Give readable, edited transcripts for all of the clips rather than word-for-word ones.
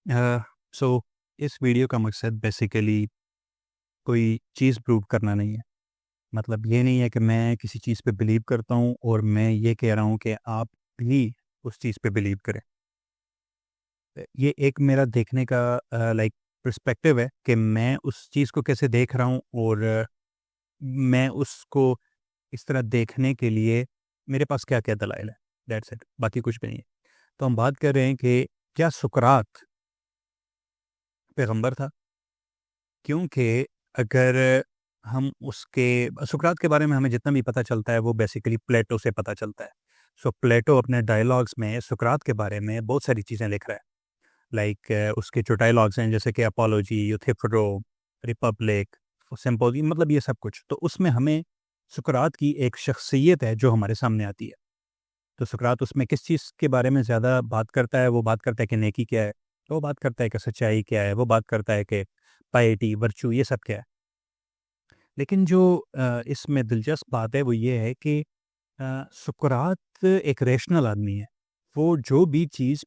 सो इस वीडियो का मकसद बेसिकली कोई चीज़ प्रूव करना नहीं है। मतलब ये नहीं है कि मैं किसी चीज़ पे बिलीव करता हूँ और मैं ये कह रहा हूँ कि आप भी उस चीज़ पे बिलीव करें। ये एक मेरा देखने का लाइक पर्सपेक्टिव है कि मैं उस चीज़ को कैसे देख रहा हूँ और मैं उसको इस तरह देखने के लिए मेरे पास क्या-क्या दलाइल है, दैट्स इट, बाकी कुछ भी नहीं है। तो हम बात कर रहे हैं कि क्या सुकरात पैगंबर था? क्योंकि अगर हम उसके सुकरात के बारे में हमें जितना भी पता चलता है वो बेसिकली प्लेटो से पता चलता है। सो प्लेटो अपने डायलॉग्स में सुकरात के बारे में बहुत सारी चीज़ें लिख रहा है। लाइक उसके जो डायलॉग्स हैं जैसे कि अपोलॉजी, यूथिफ्रो, रिपब्लिक, सिम्पोजियम, मतलब ये सब कुछ। तो उसमें हमें सुकरात की एक शख्सियत है जो हमारे सामने आती है। तो सुकरात उसमें किस चीज़ के बारे में ज़्यादा बात करता है? वो बात करता है कि नेकी क्या है? वो बात करता है कि सच्चाई क्या है? वो बात करता है कि पायटी, वर्च्यू, ये सब क्या है? लेकिन जो इसमें दिलचस्प बात है वो ये है कि सुकरात एक रैशनल आदमी है। वो जो भी चीज़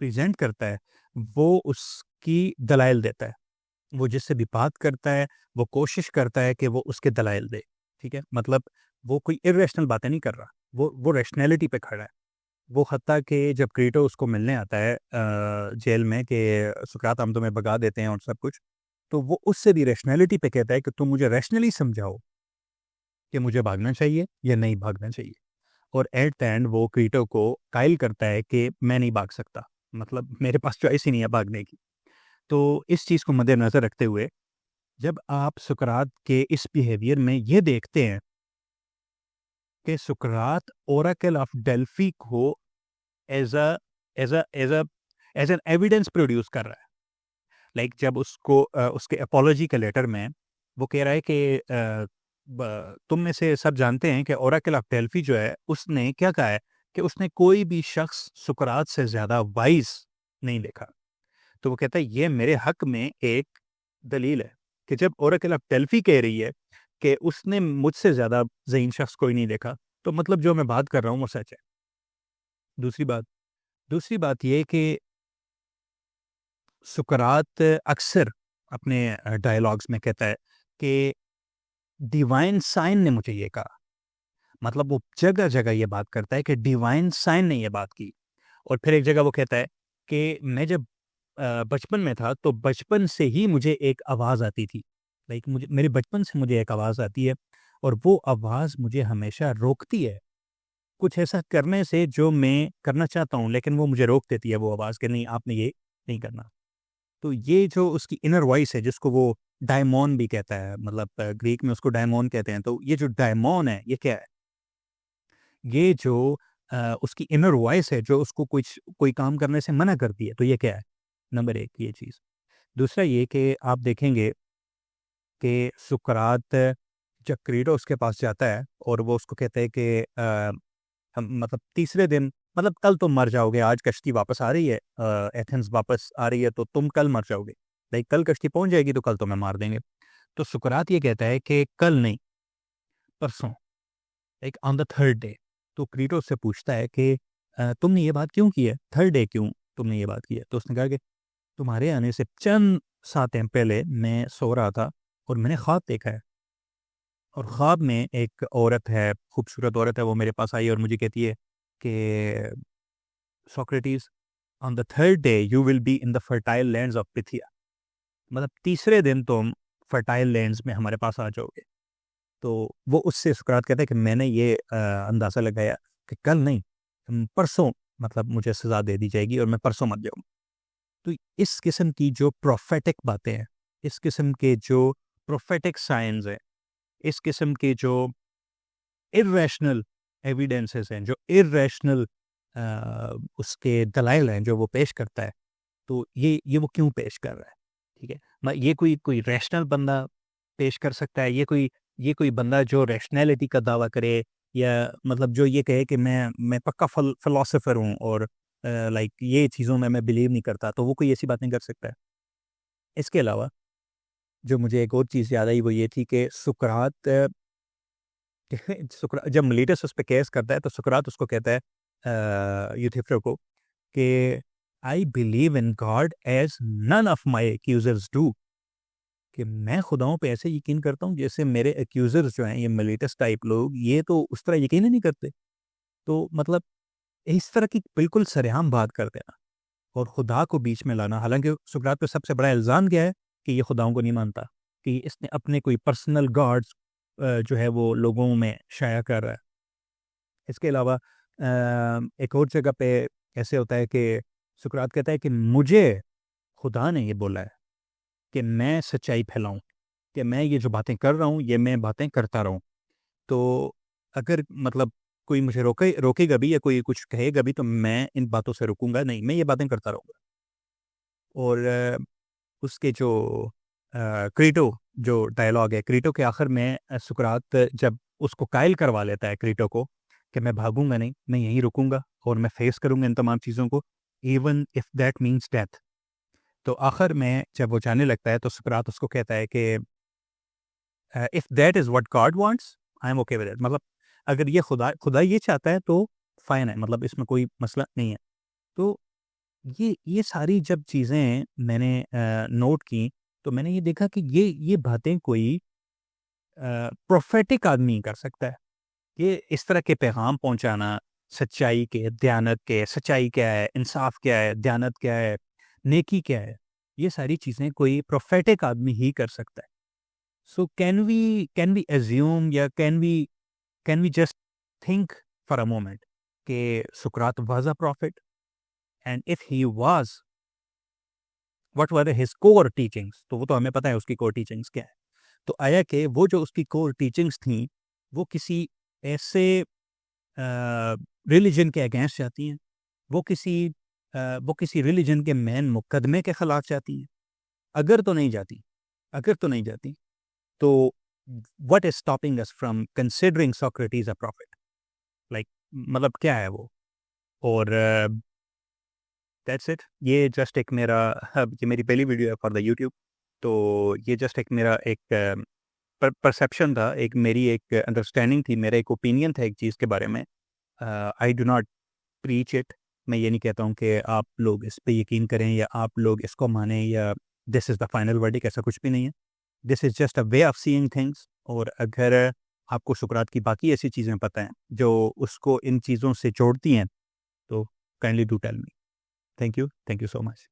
प्रेज़ेंट करता है, वो उसकी दलाइल देता है। वो जिससे भी बात करता है, वो कोशिश करता है कि वो उसके दलाइल दे, ठीक है? मतलब वो कोई इर्रेशनल बातें नहीं कर रहा, वो रैशनैलिटी पे खड़ा है। वो हत्ता कि जब क्रीटो उसको मिलने आता है जेल में कि सुकरात हम तुम्हें भगा देते हैं और सब कुछ, तो वो उससे भी रैशनैलिटी पे कहता है कि तुम मुझे रैशनली समझाओ कि मुझे भागना चाहिए या नहीं भागना चाहिए। और एट द एंड वो क्रीटो को कायल करता है कि मैं नहीं भाग सकता, मतलब मेरे पास चॉइस ही नहीं है भागने की। तो इस चीज़ को मद्देनज़र रखते हुए जब आप सुकरात के इस बिहेवियर में ये देखते हैं कि सुकरात ओरेकल ऑफ डेल्फी को as a as a as a as an evidence produce कर रहा है। लाइक जब उसको उसके अपोलॉजी के लेटर में वो कह रहा है कि तुम में से सब जानते हैं कि ओरेकल ऑफ डेल्फी जो है उसने क्या कहा है कि उसने कोई भी शख्स सुकरात से ज्यादा वाइज नहीं देखा। तो वो कहता है ये मेरे हक में एक दलील है कि जब ओरेकल ऑफ डेल्फी कह रही है कि उसने मुझसे ज्यादा ज़हीन शख्स कोई नहीं देखा, तो मतलब जो मैं बात कर रहा हूँ वो सच है। दूसरी बात दूसरी बात ये कि सुकरात अक्सर अपने डायलॉग्स में कहता है कि डिवाइन साइन ने मुझे ये कहा। मतलब वो जगह-जगह ये बात करता है कि डिवाइन साइन ने ये बात की। और फिर एक जगह वो कहता है कि मैं जब बचपन में था तो बचपन से ही मुझे एक आवाज़ आती थी। लाइक मुझे मेरे बचपन से मुझे एक आवाज़ आती है और वो आवाज़ मुझे हमेशा रोकती है, कुछ ऐसा करने से जो मैं करना चाहता हूँ, लेकिन वो मुझे रोक देती है वो आवाज़ कि नहीं आपने ये नहीं करना। तो ये जो उसकी इनर वॉइस है जिसको वो डायमॉन भी कहता है, मतलब ग्रीक में उसको डायमॉन कहते हैं। तो ये जो डायमॉन है ये क्या है? ये जो उसकी इनर वॉइस है जो उसको कुछ कोई काम करने से मना करती है, तो ये क्या है? नंबर 1 ये चीज़। दूसरा ये कि आप देखेंगे कि सुकरात जब क्रीडो उसके पास जाता है और वो उसको कहता है कि हम मतलब तीसरे दिन, मतलब कल तुम मर जाओगे, आज कश्ती वापस आ रही है, एथेंस वापस आ रही है तो तुम कल मर जाओगे। लाइक कल कश्ती पहुँच जाएगी तो कल तुम्हें मार देंगे। तो सुकरात ये कहता है कि कल नहीं, परसों, like on the third day. तो क्रीटो उससे पूछता है कि तुमने ये बात क्यों की है? थर्ड डे क्यों तुमने ये बात की है? तो उसने कहा कि तुम्हारे आने से चंद सातें पहले मैं सो रहा था और मैंने ख्वाब देखा है। और ख्वाब में एक औरत है, खूबसूरत औरत है, वो मेरे पास आई और मुझे कहती है कि Socrates, on the third day you will be in the fertile lands of Pythia. मतलब तीसरे दिन तुम फर्टाइल लैंड्स में हमारे पास आ जाओगे। तो वो उससे सुकरात कहता है कि मैंने ये अंदाज़ा लगाया कि कल नहीं, परसों, मतलब मुझे सज़ा दे दी जाएगी और मैं परसों मर जाऊँगा। तो इस किस्म की जो प्रोफेटिक बातें हैं, इस किस्म के जो प्रोफेटिक साइंस हैं, इस किस्म के जो इर्रेशनल एविडेंसेस हैं, जो इर्रेशनल उसके दलाइल हैं जो वो पेश करता है, तो ये वो क्यों पेश कर रहा है, ठीक है? ये कोई कोई रैशनल बंदा पेश कर सकता है? ये कोई बंदा जो रैशनैलिटी का दावा करे या मतलब जो ये कहे कि मैं पक्का फिलॉसफर हूँ और लाइक ये चीज़ों में मैं बिलीव नहीं करता, तो वो कोई ऐसी बात नहीं कर सकता है। इसके अलावा जो मुझे एक और चीज़ याद आई वो ये थी कि सुकरात जब मिलेटस उस पे केस करता है तो सुकरात उसको कहता है यूथिफ्रो को कि I believe in God as none of my accusers do, कि मैं खुदाओं पे ऐसे यकीन करता हूँ जैसे मेरे एक्यूजर्स जो हैं, ये मिलेटस टाइप लोग, ये तो उस तरह यकीन ही नहीं करते। तो मतलब इस तरह की बिल्कुल सरेआम बात कर देना और खुदा को बीच में लाना। हालांकि सुकरात पे सबसे बड़ा इल्ज़ाम क्या है कि ये खुदाओं को नहीं मानता, कि इसने अपने कोई पर्सनल गॉड्स जो है वो लोगों में शाया कर रहा है। इसके अलावा एक और जगह पे ऐसे होता है कि सुकरात कहता है कि मुझे खुदा ने ये बोला है कि मैं सच्चाई फैलाऊं, कि मैं ये जो बातें कर रहा हूँ ये मैं बातें करता रहूं। तो अगर मतलब कोई मुझे रोकेगा भी या कोई कुछ कहेगा भी तो मैं इन बातों से रुकूंगा नहीं, मैं ये बातें करता रहूंगा। और उसके जो क्रीटो जो डायलॉग है, क्रीटो के आखिर में सुकरात जब उसको कायल करवा लेता है क्रीटो को, कि मैं भागूंगा नहीं, मैं यहीं रुकूंगा और मैं फेस करूंगा इन तमाम चीज़ों को, even if that means death. तो आखिर में जब वो जाने लगता है तो सुकरात उसको कहता है कि if that is what God wants, I am okay with it. मतलब अगर ये खुदा खुदा ये चाहता है तो फाइन है, मतलब इसमें कोई मसला नहीं है। तो ये सारी जब चीज़ें मैंने नोट की, तो मैंने ये देखा कि ये बातें कोई प्रोफेटिक आदमी कर सकता है। ये इस तरह के पैगाम पहुँचाना, सच्चाई के, दयानत के, सच्चाई क्या है, इंसाफ क्या है, दयानत क्या है, नेकी क्या है, ये सारी चीज़ें कोई प्रोफेटिक आदमी ही कर सकता है। सो कैन वी अज़्यूम या can we just think for a moment कि सुकरात was a prophet, and if he was, what were his core teachings? तो वो तो हमें पता है उसकी कोर टीचिंग्स क्या है। तो आया कि वो जो उसकी कोर टीचिंग्स थी, वो किसी ऐसे रिलीजन के अगेंस्ट जाती हैं, वो किसी रिलीजन के मेन मुकदमे के खिलाफ जाती हैं। अगर तो नहीं जाती, अगर तो नहीं जाती, तो what is stopping us from considering Socrates a profit? Like मतलब क्या है वो? और दैट्स इट। ये जस्ट एक मेरा ये मेरी पहली वीडियो है फॉर द यूट्यूब। तो ये जस्ट एक मेरा एक परसेप्शन था, एक मेरी एक अंडरस्टैंडिंग थी, मेरा एक ओपिनियन था एक चीज़ के बारे में। I do not preach it. मैं ये नहीं कहता हूँ कि आप लोग इस पे यकीन करें या आप लोग इसको मानें या this is the final verdict, ऐसा कुछ भी नहीं है। This is just a way of seeing things. और अगर आपको सुकरात की बाकी ऐसी चीज़ें पता हैं जो उसको इन चीज़ों से जोड़ती हैं, तो kindly do tell me. Thank you so much.